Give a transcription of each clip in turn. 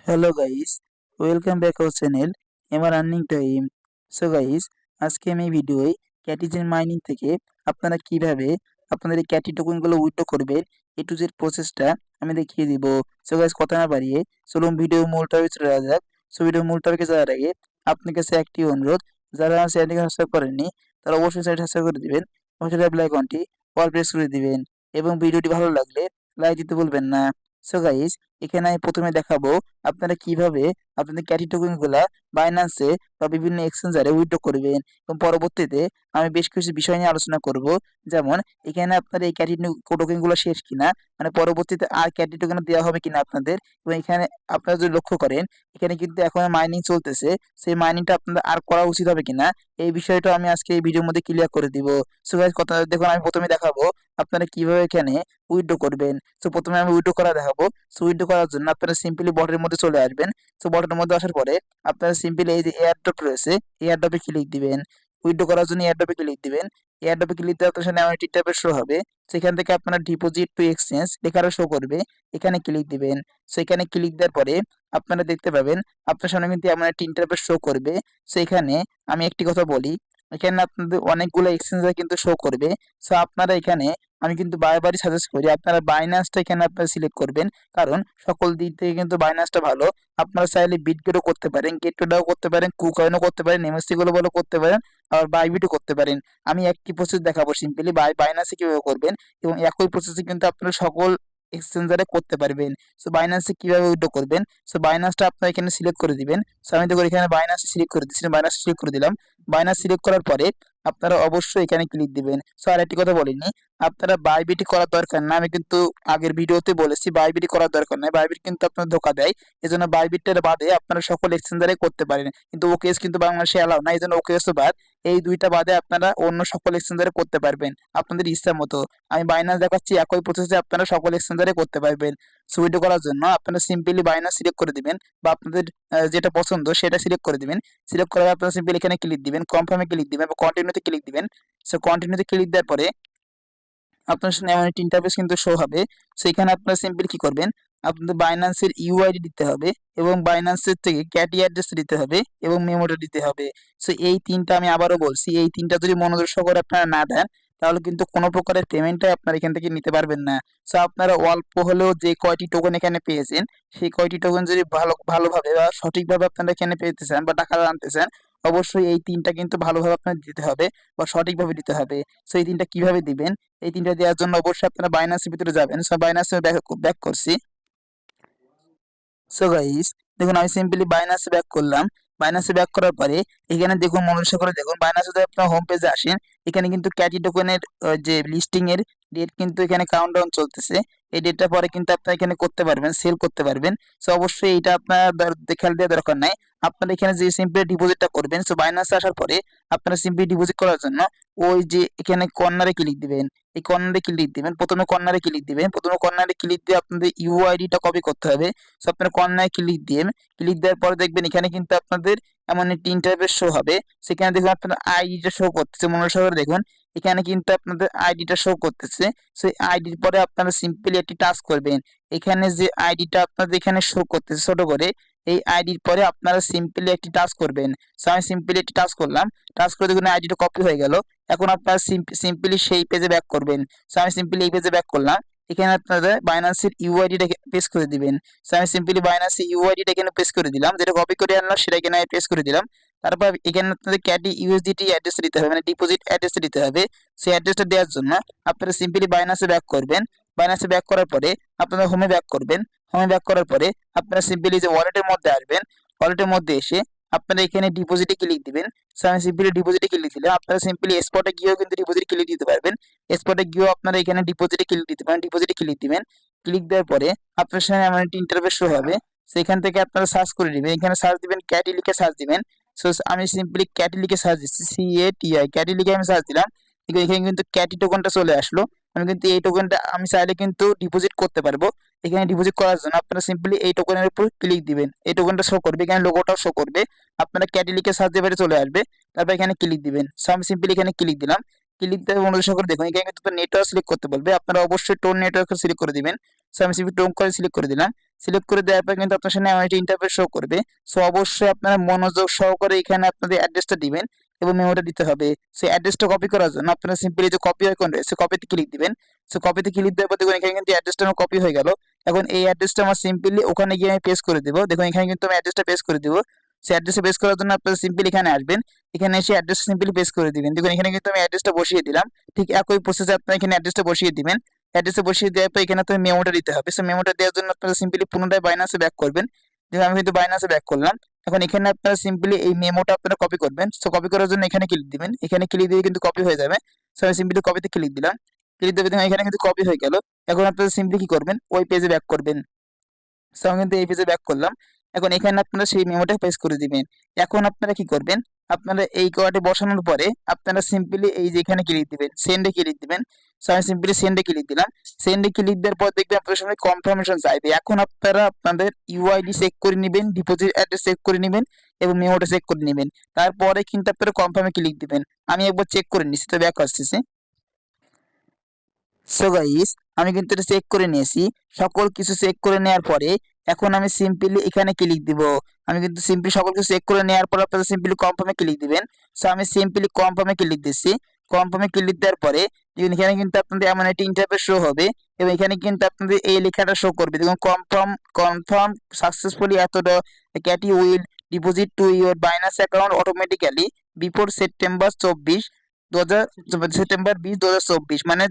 Hello guys, welcome back our channel MR earning time. So guys, আজকে আমি এই ভিডিওয় ক্যাটিজেন mining থেকে আপনারা কিভাবে আপনাদের এই ক্যাটি টোকেনগুলো উইথড্র করবেন এ টু জেড প্রসেসটা আমি দেখিয়ে দিব। সো গাইস, কথা না বাড়িয়ে চলুন ভিডিও মূল টপিকে চলে যাওয়া যাক। সো ভিডিও মূল টপিকে যাওয়ার আগে আপনার কাছে একটি অনুরোধ, যারা চ্যানেলটি সাবস্ক্রাইব করেননি তারা অবশ্যই চ্যানেলটি সাবস্ক্রাইব করে দিবেন, পাশে বেল আইকনটি অল প্রেস করে দিবেন এবং ভিডিওটি ভালো লাগলে লাইক দিতে ভুলবেন না। সো গাইস, এখানে আমি প্রথমে দেখাবো আপনারা কিভাবে আপনাদের ক্যাটি টোকেন গুলা বাইন্যান্সে বা বিভিন্ন এক্সচেঞ্জারে উইথড্র করবেন এবং পরবর্তীতে আমি বেশ কিছু বিষয় নিয়ে আলোচনা করব। যেমন এখানে আপনার এই ক্যাটি টোকেন গুলো শেষ কিনা, মানে পরবর্তীতে আর ক্যাটি টোকেন দেওয়া হবে কিনা আপনাদের, এবং এখানে আপনারা যদি লক্ষ্য করেন এখানে কিন্তু এখন মাইনিং চলতেছে, সেই মাইনিংটা আপনাদের আর করা উচিত হবে কিনা এই বিষয়টা আমি আজকে এই ভিডিওর মধ্যে ক্লিয়ার করে দিব। সো গাইস, কথা দেখুন, আমি প্রথমে দেখাবো আপনারা কিভাবে এখানে উইথড্র করবেন। সো প্রথমে আমি উইথড্র করা দেখাবো। সো উইথড্র করার জন্য আপনারা সিম্পলি বটের মধ্যে চলে আসবেন। সো বটের মধ্যে আসার পরে আপনারা সিম্পলি এই যে এয়ারড্রপ রয়েছে, এয়ারড্রপে ক্লিক দিবেন। উইথড্র করার জন্য এয়ারড্রপে ক্লিক দিবেন। এয়ারড্রপে ক্লিক দেওয়ার আপনার সামনে এমন একটি ট্যাবের শো হবে। সেখান থেকে আপনারা ডিপোজিট টু এক্সচেঞ্জ লেখারও শো করবে, এখানে ক্লিক দিবেন। সো এখানে ক্লিক দেওয়ার পরে আপনারা দেখতে পাবেন আপনার সামনে কিন্তু এমন একটি ইন্টারফেস শো করবে। সো এখানে আমি একটি কথা বলি, এখানে আপনাদের অনেকগুলো এক্সচেঞ্জার কিন্তু শো করবে। সো আপনারা এখানে, আমি কিন্তু বারবারই সাজেস্ট করি আপনারা বাইন্যান্সটা এখানে আপনারা সিলেক্ট করবেন, কারণ সকল দিক থেকে কিন্তু বাইন্যান্সটা ভালো। আপনারা চাইলে বিটগেটও করতে পারেন, গেটওয়েটাও করতে পারেন, কুকয়েনও করতে পারেন, এমএসসি গ্লোবালও করতে পারেন, আবার বাইবিটও করতে পারেন। আমি একটি প্রসেস দেখাবো সিম্পলি বাইন্যান্সে কিভাবে করবেন, এবং একই প্রসেসে কিন্তু আপনারা সকল এক্সচেঞ্জারে করতে পারবেন। সো বাইন্যান্সে কিভাবে উইথড্র করবেন, সো বাইন্যান্সটা আপনারা এখানে সিলেক্ট করে দিবেন। সো আমি দেখুন এখানে বাইন্যান্স সিলেক্ট করে দিচ্ছি, বাইন্যান্স সিলেক্ট করে দিলাম। বাইন্যান্স সিলেক্ট করার পরে আপনারা অবশ্যই এখানে ক্লিক দিবেন। সো আর একটি কথা বলিনি, আপনারা বাইবিটি করার দরকার না, আমি কিন্তু আগের ভিডিওতে বলেছি বাইবিটি করার দরকার নাই, বাইবিট কিন্তু আপনার ধোকা দেয়। এজন্য বাইবিটের বাদে আপনারা সকল এক্সচেঞ্জারে করতে পারেন, কিন্তু ওকেএস কিন্তু বাংলাদেশে অ্যালাউ না, এই জন্য ওকেএস বাদ, এই দুইটা বাদে আপনারা অন্য সকল এক্সচেঞ্জারে করতে পারবেন আপনাদের ইচ্ছা মতো। আমি বাইন্যান্স দেখাচ্ছি, একই প্রসেসে আপনারা সকল এক্সচেঞ্জারে করতে পারবেন। সুইডো করার জন্য আপনারা সিম্পলি বাইন্যান্স সিলেক্ট করে দিবেন, বা আপনাদের যেটা পছন্দ সেটা সিলেক্ট করে দিবেন। সিলেক্ট করার আপনারা সিম্পলি এখানে ক্লিক দিবেন, কনফার্মে ক্লিক দিবেন বা কন্টিনিউতে ক্লিক দিবেন। সো কন্টিনিউতে ক্লিক দেওয়ার পরে আপনার সামনে এমন একটি ইন্টারফেস কিন্তু শো হবে। সেখানে আপনারা সিম্পলি কি করবেন, আপনাদের বাইন্যান্সের ইউআইডি দিতে হবে, এবং বাইন্যান্সের থেকে ক্যাটি অ্যাড্রেস দিতে হবে, এবং মেমোটা দিতে হবে। সো এই তিনটা আমি আবারও বলছি, এই তিনটা যদি মনোযোগ সহকারে আপনারা না দেন তাহলে কিন্তু কোনো প্রকারের পেমেন্টটাই আপনারা এখান থেকে নিতে পারবেন না। সো আপনারা অল্প হলেও যে কয়টি টোকেন এখানে পেয়েছেন, সেই কয়টি টোকেন যদি ভালোভাবে বা সঠিকভাবে আপনারা এখানে পেতে চান বা টাকা আনতে চান, অবশ্যই এই তিনটা কিন্তু ভালোভাবে আপনাদের দিতে হবে বা সঠিকভাবে দিতে হবে। সো এই তিনটা কিভাবে দিবেন, এই তিনটা দেওয়ার জন্য অবশ্যই আপনারা বাইন্যান্সের ভিতরে যাবেন। সো বাইন্যান্সে ব্যাক করছি। সো গাইস, দেখুন আমি সিম্পলি বাইন্যান্সে ব্যাক করলাম। বাইন্যান্সে ব্যাক করার পরে এখানে দেখুন, মনোযোগ করে দেখুন, বাইন্যান্সে যদি আপনার হোম পেজে আসেন, এখানে কিন্তু ক্যাটি টোকেনের যে লিস্টিং এর ডেট কিন্তু এখানে কাউন্টডাউন চলতেছে। এই ডেটটা পরে কিন্তু আপনারা এখানে করতে পারবেন, সেল করতে পারবেন। সো অবশ্যই এটা আপনার খেয়াল দেওয়ার দরকার নাই। আপনারা এখানে যে সিম্পলি ডিপোজিটটা করবেন, সো বাইন্যান্সে আসার পরে আপনারা সিম্পলি ডিপোজিট করার জন্য ওই যে এখানে কর্নারে ক্লিক দিবেন, এই কর্নারে ক্লিক দিবেন, প্রথমে কর্নারে ক্লিক দিবেন, প্রথমে কর্নারে ক্লিক দিয়ে আপনাদের ইউআইডিটা কপি করতে হবে। সো আপনারা কর্নারে ক্লিক দিন, ক্লিক দেওয়ার পরে দেখবেন এখানে কিন্তু আপনাদের এমন একটি ইন্টারফেস শো হবে। সেখানে দেখুন আপনার আইডিটা শো করতেছে, মনে সহকারে দেখুন এখানে কিন্তু আপনাদের আইডিটা শো করতেছে। সেই আইডির পরে আপনারা সিম্পলি একটি টাস্ক করবেন, এখানে যে আইডিটা আপনাদের এখানে শো করতেছে ছোট করে, এই আইডির পরে আপনারা সিম্পলি একটি টাস্ক করবেন। সো আমি সিম্পলি একটি টাস্ক করলাম, টাস্ক করে দেখুন আইডিটা কপি হয়ে গেল। এখন আপনারা সিম্পলি সেই পেজে ব্যাক করবেন। সো আমি সিম্পলি এই পেজে ব্যাক করলাম, এখানে আপনাদের বাইন্যান্সের ইউআইডিটা পেস্ট করে দিবেন। সো আমি সিম্পলি বাইন্যান্সের ইউআইডিটা এখানে পেস্ট করে দিলাম, যেটা কপি করে আনলাম সেটা এখানে পেস্ট করে দিলাম। তারপর এখানে আপনাদের ক্যাটি ইউএসডিটি অ্যাড্রেস দিতে হবে, মানে ডিপোজিট অ্যাড্রেস দিতে হবে। সেই অ্যাড্রেসটা দেওয়ার জন্য আপনারা সিম্পলি বাইন্যান্সে ব্যাক করবেন। বাইন্যান্সে ব্যাক করার পরে আপনারা হোমে ব্যাক করবেন। হোমে ব্যাক করার পরে আপনারা সিম্পলি যে ওয়ালেটের মধ্যে আসবেন, ওয়ালেটের মধ্যে এসে আপনারা এখানে ডিপোজিটে ক্লিক দিবেন। সো আমি সিম্পলি ডিপোজিটে ক্লিক দিলাম, আপনারা সিম্পলি স্পটে গিয়েও কিন্তু ডিপোজিট ক্লিক দিতে পারবেন। স্পটে গিয়েও আপনারা এখানে ডিপোজিটে ক্লিক দিতে পারেন, ডিপোজিটে ক্লিক দিবেন। ক্লিক দেওয়ার পরে আপনার সামনে এমন একটি ইন্টারফেস শো হবে। সেখান থেকে আপনারা সার্চ করে দিবেন, এখানে সার্চ দিবেন, ক্যাটি লিখে সার্চ দিবেন। সো আমি সিম্পলি ক্যাটি লিখে সার্চ দিচ্ছি, CATI ক্যাটি লিখে আমি সার্চ দিলাম। এখানে কিন্তু ক্যাটি টোকেনটা চলে আসলো। আমি কিন্তু এই টোকেনটা আমি চাইলে কিন্তু ডিপোজিট করতে পারবো। এখানে ডিপোজিট করার জন্য আপনারা সিম্পলি এই টোকেনের উপর ক্লিক দিবেন, এই টোকেনটা শো করবে, এখানে লোগোটাও শো করবে। আপনারা ক্যাটি লিখে সার্চ দিয়ে চলে আসবে, তারপর এখানে ক্লিক দিবেন। সো আমি সিম্পলি এখানে ক্লিক দিলাম। ক্লিক দেওয়ার অনুরোধ করে দেখুন এখানে কিন্তু নেটওয়ার্ক সিলেক্ট করতে বলবে, আপনারা অবশ্যই টোন নেটওয়ার্ক সিলেক্ট করে দিবেন। সো আমি সিপি টোন করে সিলেক্ট করে দিলাম। সিলেক্ট করে দেওয়ার পর কিন্তু আপনার সামনে এমন একটা ইন্টারফেস শো করবে। সো অবশ্যই আপনারা মনোযোগ সহকারে এখানে আপনাদের অ্যাড্রেসটা দিবেন এবং মেমোটা দিতে হবে। সো অ্যাড্রেসটা কপি করার জন্য আপনারা সিম্পলি যে কপি আইকন রয়েছে কপিতে ক্লিক দিবেন। সো কপিতে ক্লিক দেওয়ার পর দেখুন এখানে কিন্তু অ্যাড্রেসটা আমার কপি হয়ে গেল। এখন এই অ্যাড্রেসটা আমার সিম্পলি ওখানে গিয়ে আমি পেস্ট করে দেবো। দেখুন এখানে কিন্তু আমি অ্যাড্রেসটা পেস্ট করে দেবো। সেই অ্যাড্রেসে পেস্ট করার জন্য আপনারা সিম্পলি এখানে আসবেন, এখানে এসে অ্যাড্রেস সিম্পলি পেস্ট করে দিবেন। দেখুন এখানে কিন্তু আমি অ্যাড্রেসটা বসিয়ে দিলাম। ঠিক একই প্রসেসে আপনারা এখানে অ্যাড্রেসটা বসিয়ে দিবেন। অ্যাড্রেসে বসিয়ে দেওয়ার পর এখানে আপনার মেমোটা দিতে হবে। সো মেমোটা দেওয়ার জন্য আপনারা সিম্পলি পুনরায় বাইনান্সে ব্যাক করবেন। যেমন আমি কিন্তু বাইনান্সে ব্যাক করলাম। এখন এখানে আপনারা সিম্পলি এই মেমোটা আপনারা কপি করবেন। সো কপি করার জন্য এখানে ক্লিক দিবেন, এখানে ক্লিক দিয়ে কিন্তু কপি হয়ে যাবে। সো আমি সিম্পলি কপিতে ক্লিক দিলাম। ক্লিক দেবে দেখুন এখানে কিন্তু কপি হয়ে গেল। এখন আপনারা সিম্পলি কি করবেন, ওই পেজে ব্যাক করবেন। সো আমি কিন্তু এই পেজে ব্যাক করলাম। এখন এখানে আপনারা সেই মেমোটা পেস্ট করে দিবেন। এখন আপনারা কি করবেন, আপনারা এই কোয়াডে বসানোর পরে আপনারা সিম্পলি এই যে এখানে ক্লিক দিবেন, সেন্ডে ক্লিক দিবেন। সো আমি সিম্পলি সেন্ডে ক্লিক দিলাম। সেন্ডে ক্লিক দেওয়ার পর দেখবেন আপনাদের সামনে কনফার্মেশন চাইবে। এখন আপনারা আপনাদের ইউআইডি চেক করে নেবেন, ডিপোজিট অ্যাড্রেস চেক করে নেবেন এবং মেমোটা চেক করে নেবেন। তারপরে কিন্তু আপনারা কনফার্মে ক্লিক দিবেন। আমি একবার চেক করে নিচ্ছি, তো ব্যাক আসতেছি। সো গাইস আমি কিন্তু এটা চেক করে নিয়েছি। সকল কিছু চেক করে নেওয়ার পরে এখন আমি সিম্পলি এখানে ক্লিক দিব। আমি কিন্তু সিম্পলি সকল কিছু চেক করে নেওয়ার পর আপনারা সিম্পলি কনফার্মে ক্লিক দিবেন। সো আমি সিম্পলি কনফার্মে ক্লিক দিচ্ছি। কনফার্মে ক্লিক দেওয়ার পরে দেখুন এখানে কিন্তু আপনাদের এমন একটা ইন্টারফেস শো হবে এবং এখানে কিন্তু আপনাদের এই লেখাটা শো করবে। দেখুন কনফার্ম কনফার্ম সাকসেসফুলি এতটা CATI will deposit to your Binance account automatically before September 24 September 20 2024, মানে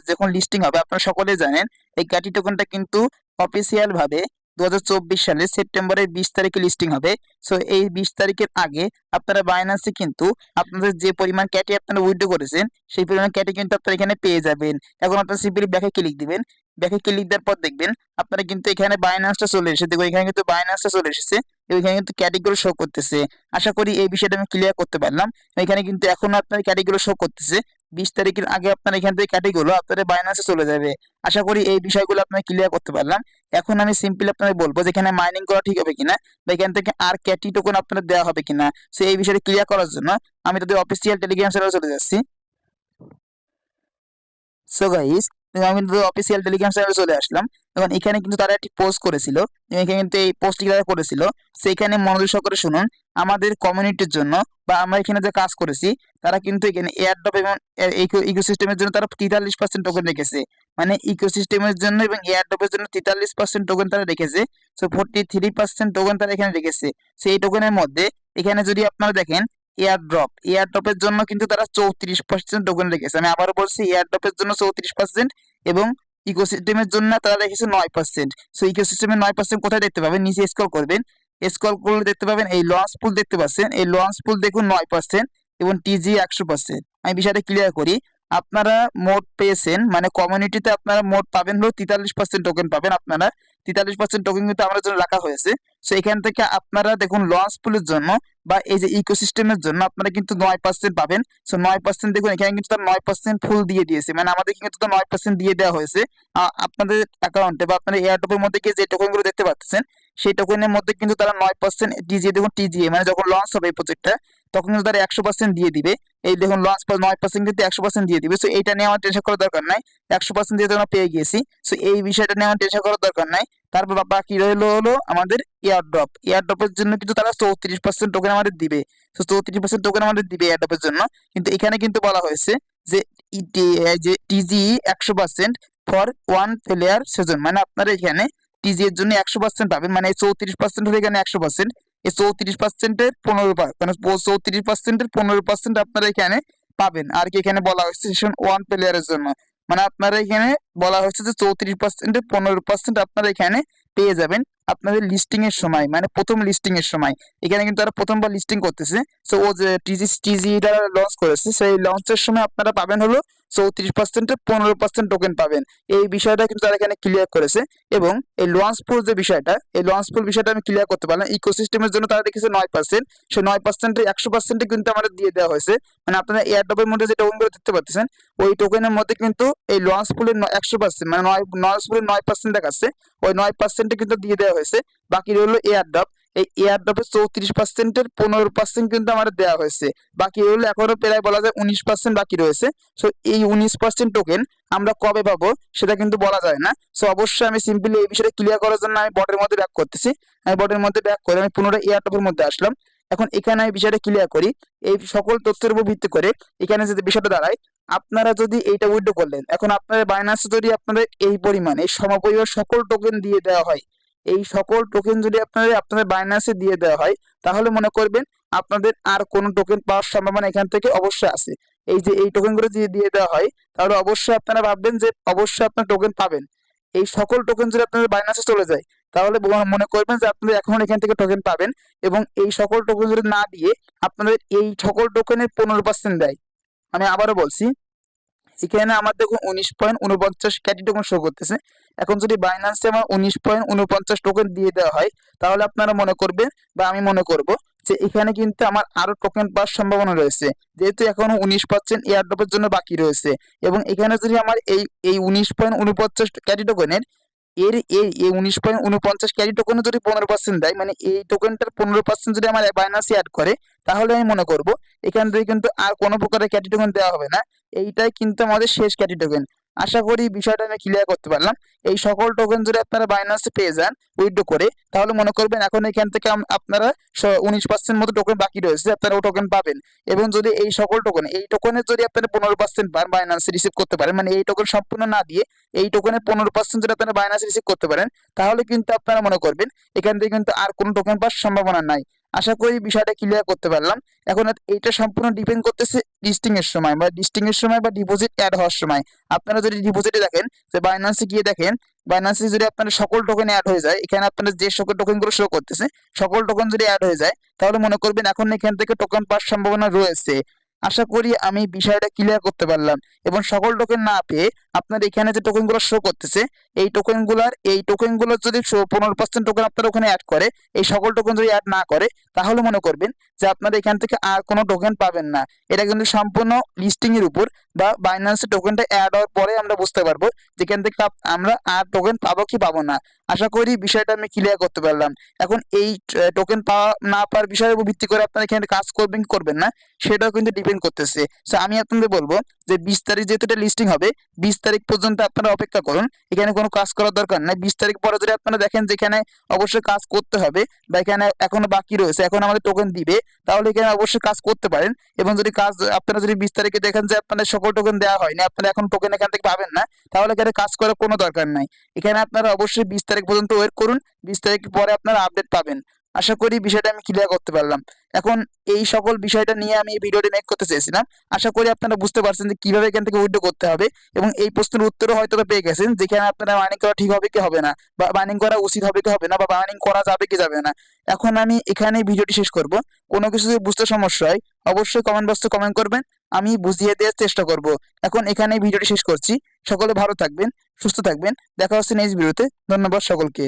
যখন লিস্টিং হবে আপনারা সকলেই জানেন এই ক্যাটি টোকেনটা কিন্তু অফিসিয়াল ভাবে 2024 সালে সেপ্টেম্বরের 20 তারিখে লিস্টিং হবে। সো এই 20 তারিখের আগে আপনারা বাইন্যান্সে কিন্তু আপনাদের যে পরিমাণ ক্যাটি আপনারা উইথড্র করেছেন সেই পরিমাণ ক্যাটি কিন্তু আপনারা এখানে পেয়ে যাবেন। এখন আপনারা সিম্পলি ব্যাকে ক্লিক দিবেন। ব্যাকে ক্লিক দেওয়ার পর দেখবেন আপনারা কিন্তু এখানে বাইন্যান্সটা চলে এসেছে। দেখুন এখানে কিন্তু বাইন্যান্সটা চলে এসেছে এবং এখানে কিন্তু ক্যাটেগরি শো করতেছে। আশা করি এই বিষয়টা আমি ক্লিয়ার করতে পারলাম। এখানে কিন্তু এখনো আপনার ক্যাটেগরি শো করতেছে। 20 তারিখের আগে আপনার এখান থেকে ক্যাটেগরি আপনাদের বাইন্যান্সে চলে যাবে। আশা করি এই বিষয়গুলো আপনারা ক্লিয়ার করতে পারলাম। এখন আমি সিম্পলি আপনাদের বলবো যে এখানে মাইনিং করা ঠিক হবে কিনা বা এখান থেকে আর ক্যাটি টোকেন আপনাদের দেওয়া হবে কিনা। সো এই বিষয়টা ক্লিয়ার করার জন্য আমি তাদের অফিসিয়াল টেলিগ্রাম চ্যানেলে চলে যাচ্ছি। সো গাইস আমি কিন্তু অফিসিয়াল টেলিগ্রাম চ্যানেলে চলে আসলাম। এখন এখানে কিন্তু তারা একটি পোস্ট করেছিল, এখানে কিন্তু এই পোস্টটি তারা করেছিল সেখানে মনোযোগ সহকারে শুনুন। আমাদের কমিউনিটির জন্য বা আমরা এখানে যে কাজ করেছি তারা কিন্তু এখানে এয়ারড্রপ এবং ইকোসিস্টেমের জন্য তারা 43% টোকেন রেখেছে। মানে ইকোসিস্টেমের জন্য এবং এয়ারড্রপের জন্য 43% টোকেন তারা রেখেছে। সো 43% টোকেন তারা এখানে রেখেছে। সেই টোকেনের মধ্যে এখানে যদি আপনারা দেখেন এয়ারড্রপের জন্য কিন্তু তারা 34% টোকেন রেখেছে। আমি আবার বলছি এয়ারড্রপের জন্য 34% এবং ইকোসিস্টেমের জন্য তারা রেখেছে 9%। সো ইকোসিস্টেমের 9% কোথায় দেখতে পাবেন, নিচে স্ক্রল করবেন। স্ক্রল করলে দেখতে পাবেন এই লঞ্চ পুল দেখতে পাচ্ছেন, এই লঞ্চ পুল দেখুন 9% এবং টিজি 100%। আমি বিষয়টা ক্লিয়ার করি। আপনারা মোট পেয়েছেন মানে কমিউনিটিতে আপনারা মোট পাবেন হলো 43% টোকেন পাবেন। আপনারা 43% টোকেন কিন্তু আমাদের জন্য রাখা হয়েছে। সো এখান থেকে আপনারা দেখুন লঞ্চ পুলের জন্য বা এই যে ইকোসিস্টেমের জন্য আপনারা কিন্তু 9% পাবেন। সো 9% দেখুন এখানে কিন্তু তার 9% ফুল দিয়ে দিয়েছে, মানে আমাদের কিন্তু তো 9% দিয়ে দেওয়া হয়েছে। আপনাদের অ্যাকাউন্টে বা আপনাদের এয়ারড্রপের মধ্যে গিয়ে যে টোকেন গুলো দেখতে পাচ্ছেন সেই টোকেনের মধ্যে কিন্তু তারা 9% টিজিএ দেখুন টিজিএ মানে যখন লঞ্চ হবে এই প্রজেক্টটা তখন কিন্তু তারা 100% দিয়ে দিবে। এই দেখুন লঞ্চ 9% কিন্তু 100% দিয়ে দিবে। সো এইটা নিয়ে আমার টেনশন করার দরকার নাই, 100% দিয়ে আমরা পেয়ে গিয়েছি। সো এই বিষয়টা নিয়ে আমার টেনশন করার দরকার নাই। তারপর বাকি হলো আমাদের এয়ারড্রপের জন্য কিন্তু তারা 34% টোকেন আমাদের দিবে। তো 34% টোকেন আমাদের দিবে এয়ারড্রপের জন্য। কিন্তু এখানে কিন্তু বলা হয়েছে যে টিজি 100% ফর ওয়ান প্লেয়ার সেজন, মানে আপনারা এখানে টিজি এর জন্য 100% পাবেন। মানে 34% হলে এখানে 100%, এই 34%-এর 15 মানে 34%-এর 15% আপনারা এখানে পাবেন। আর কি এখানে বলা হয়েছে সেশন ওয়ান প্লেয়ারের জন্য, মানে আপনারা এখানে বলা হয়েছে যে 34%-এর 15% আপনারা এখানে পেয়ে যাবেন আপনাদের লিস্টিং এর সময়, মানে প্রথম লিস্টিং এর সময়। এখানে কিন্তু তারা প্রথমবার লিস্টিং করতেছে। সো ও যে টিজিটা লঞ্চ করেছে সেই লঞ্চের সময় আপনারা পাবেন হলো 34%-এর 15% টোকেন পাবেন। এই বিষয়টা কিন্তু তারা এখানে ক্লিয়ার করেছে। এবং এই লঞ্চ পুল যে বিষয়টা, এই লঞ্চ পুল বিষয়টা আমি ক্লিয়ার করতে পারলাম। ইকোসিস্টেমের জন্য তারা দেখেছে 9%, সেই 9%-এর 100% কিন্তু আমাদের দিয়ে দেওয়া হয়েছে। মানে আপনারা এয়ারড্রপের মধ্যে যে টোকেনগুলো দেখতে পাচ্ছেন ওই টোকেনের মধ্যে কিন্তু এই লঞ্চ পুলের 100% মানে লঞ্চ পুলের 9% দেখাচ্ছে, ওই 9% কিন্তু দিয়ে দেওয়া হয়েছে। বাকি রইলো এয়ারড্রপ। এই এয়ারড্রপে 34%-এর 15% কিন্তু আমার দেওয়া হয়েছে, বাকি হলো এখনো প্রায় বলা যায় 19% বাকি রয়েছে। সো এই 19% টোকেন আমরা কবে পাবো সেটা কিন্তু বলা যায় না। সো অবশ্যই আমি সিম্পলি এই বিষয়টা ক্লিয়ার করার জন্য আমি বটের মধ্যে ব্যাক করতেছি। আমি বটের মধ্যে ব্যাক করে আমি পুনরায় এয়ারড্রপের মধ্যে আসলাম। এখন এখানে আমি বিষয়টা ক্লিয়ার করি। এই সকল তথ্যের উপর ভিত্তি করে এখানে যদি বিষয়টা দাঁড়ায়, আপনারা যদি এইটা উইথড্র করলেন, এখন আপনাদের বাইন্যান্সে যদি আপনাদের এই পরিমাণ এই সমপরিমাণ সকল টোকেন দিয়ে দেওয়া হয়, এই সকল টোকেন যদি আপনাদের বাইন্যান্সে দিয়ে দেওয়া হয়, তাহলে মনে করবেন আপনাদের আর কোনো টোকেন পাওয়ার সম্ভাবনা এখান থেকে অবশ্যই আছে। এই যে এই টোকেনগুলো যদি দিয়ে দেওয়া হয়, তাহলে অবশ্যই আপনারা ভাববেন যে অবশ্যই আপনার টোকেন পাবেন। এই সকল টোকেন যদি আপনাদের বাইন্যান্সে চলে যায়, তাহলে মনে করবেন যে আপনারা এখন এখান থেকে টোকেন পাবেন। এবং এই সকল টোকেন যদি না দিয়ে আপনাদের এই সকল টোকেনের 15% দেয়। আমি আবারও বলছি, এখানে আমার দেখুন 19.49 ক্যাটি টোকেন শো করতেছে। এখন যদি বাইন্যান্সে আমার 19.49 টোকেন দিয়ে দেওয়া হয়, তাহলে আপনারা মনে করবেন বা আমি মনে করব যে এখানে কিন্তু আমার আরো টোকেন পাওয়ার সম্ভাবনা রয়েছে, যেহেতু এখনো 19% এয়ারড্রপের জন্য বাকি রয়েছে। এবং এখানে যদি আমার এই 19.49 ক্যাটি টোকেনের এর এই 19.49 ক্যারি টোকেন যদি 15% দেয়, মানে এই টোকেনটার 15% যদি আমার বাইন্যান্সে অ্যাড করে, তাহলে আমি মনে করব এখান থেকে কিন্তু আর কোনো প্রকারের ক্যাটি টোকেন দেওয়া হবে না। এইটাই কিন্তু আমাদের শেষ ক্যাটি টোকেন। আশা করি বিষয়টা আমি ক্লিয়ার করতে পারলাম। এই সকল টোকেন যদি আপনারা বাইন্যান্সে পেয়ে যান উইথড্র করে, তাহলে মনে করবেন এখন এখান থেকে আপনারা 19% মতো টোকেন বাকি রয়েছে, আপনারা ও টোকেন পাবেন। এবং যদি এই সকল টোকেন এই টোকেনের যদি আপনারা 15% পান বাইন্যান্সে রিসিভ করতে পারেন, মানে এই টোকেন সম্পূর্ণ না দিয়ে এই টোকেনের 15% যদি আপনারা বাইন্যান্সে রিসিভ করতে পারেন, তাহলে কিন্তু আপনারা মনে করবেন এখান থেকে কিন্তু আর কোনো টোকেন পাওয়ার সম্ভাবনা নাই। আশা করি বিষয়টা ক্লিয়ার করতে পারলাম। এখন এইটা সম্পূর্ণ ডিপেন্ড করতেছে লিস্টিং এর সময় বা ডিপোজিট অ্যাড হওয়ার সময়। আপনারা যদি ডিপোজিটে দেখেন, যে বাইন্যান্সে গিয়ে দেখেন, বাইন্যান্সে যদি আপনার সকল টোকেন অ্যাড হয়ে যায়, এখানে আপনাদের যে সকল টোকেনগুলো শো করতেছে সকল টোকেন যদি অ্যাড হয়ে যায়, তাহলে মনে করবেন এখন এখান থেকে টোকেন পাওয়ার সম্ভাবনা রয়েছে। আশা করি আমি বিষয়টা ক্লিয়ার করতে পারলাম। এবং সকল টোকেন না পেয়ে আপনার এখানে যে টোকেনগুলো শো করতেছে, এই টোকেনগুলোর যদি 15% টোকেন আপনার ওখানে অ্যাড করে, এই সকল টোকেন যদি অ্যাড না করে, তাহলে মনে করবেন যে আপনারা এখান থেকে আর কোনো টোকেন পাবেন না। এটা কিন্তু সম্পূর্ণ লিস্টিং এর উপর বা বাইন্যান্সের টোকেনটা অ্যাড হওয়ার পরে আমরা বুঝতে পারবো যেখান থেকে আমরা আর টোকেন পাবো কি পাবো না। আশা করি বিষয়টা আমি ক্লিয়ার করতে পারলাম। এখন এই টোকেন পাওয়া না পাওয়ার বিষয়ের উপর ভিত্তি করে আপনারা এখানে কাজ করবেন কি করবেন না, সেটাও কিন্তু ডিপেন্ড করতেছে। সো আমি আপনাদের বলবো যে 20 তারিখ যেহেতু এটা লিস্টিং হবে, 20 তারিখ পর্যন্ত আপনারা অপেক্ষা করুন। এখানে কোনো কাজ করার দরকার নাই। 20 তারিখ পরে যদি আপনারা দেখেন যেখানে অবশ্যই কাজ করতে হবে বা এখানে এখনো বাকি রয়েছে, এখন আমাদের টোকেন দিবে, তাহলে এখানে অবশ্যই কাজ করতে পারেন। এবং যদি কাজ আপনারা যদি 20 তারিখে দেখেন যে আপনাদের সকল টোকেন দেওয়া হয়নি, আপনারা এখন টোকেন এখান থেকে পাবেন না, তাহলে এখানে কাজ করার কোনো দরকার নাই। এখানে আপনারা অবশ্যই 20 তারিখ পর্যন্ত ওয়েট করুন। 20 তারিখ পরে আপনারা আপডেট পাবেন। আশা করি বিষয়টা আমি ক্লিয়ার করতে পারলাম। এখন এই সকল বিষয়টা নিয়ে আমি এই ভিডিওটি মেক করতে চেয়েছিলাম। আশা করি আপনারা বুঝতে পারছেন যে কিভাবে এখান থেকে উইথড্র করতে হবে। এবং এই প্রশ্নের উত্তরও হয়তো পেয়ে গেছেন, যেখানে আপনারা মাইনিং করা ঠিক হবে কি হবে না, বা মাইনিং করা উচিত হবে কি হবে না, বা মাইনিং করা যাবে কি যাবে না। এখন আমি এখানে ভিডিওটি শেষ করব। কোনো কিছু যদি বুঝতে সমস্যা হয়, অবশ্যই কমেন্ট বক্সে কমেন্ট করবেন, আমি বুঝিয়ে দেওয়ার চেষ্টা করব। এখন এখানে ভিডিওটি শেষ করছি। সকলে ভালো থাকবেন, সুস্থ থাকবেন। দেখা হচ্ছে নেক্সট ভিডিওতে। ধন্যবাদ সকলকে।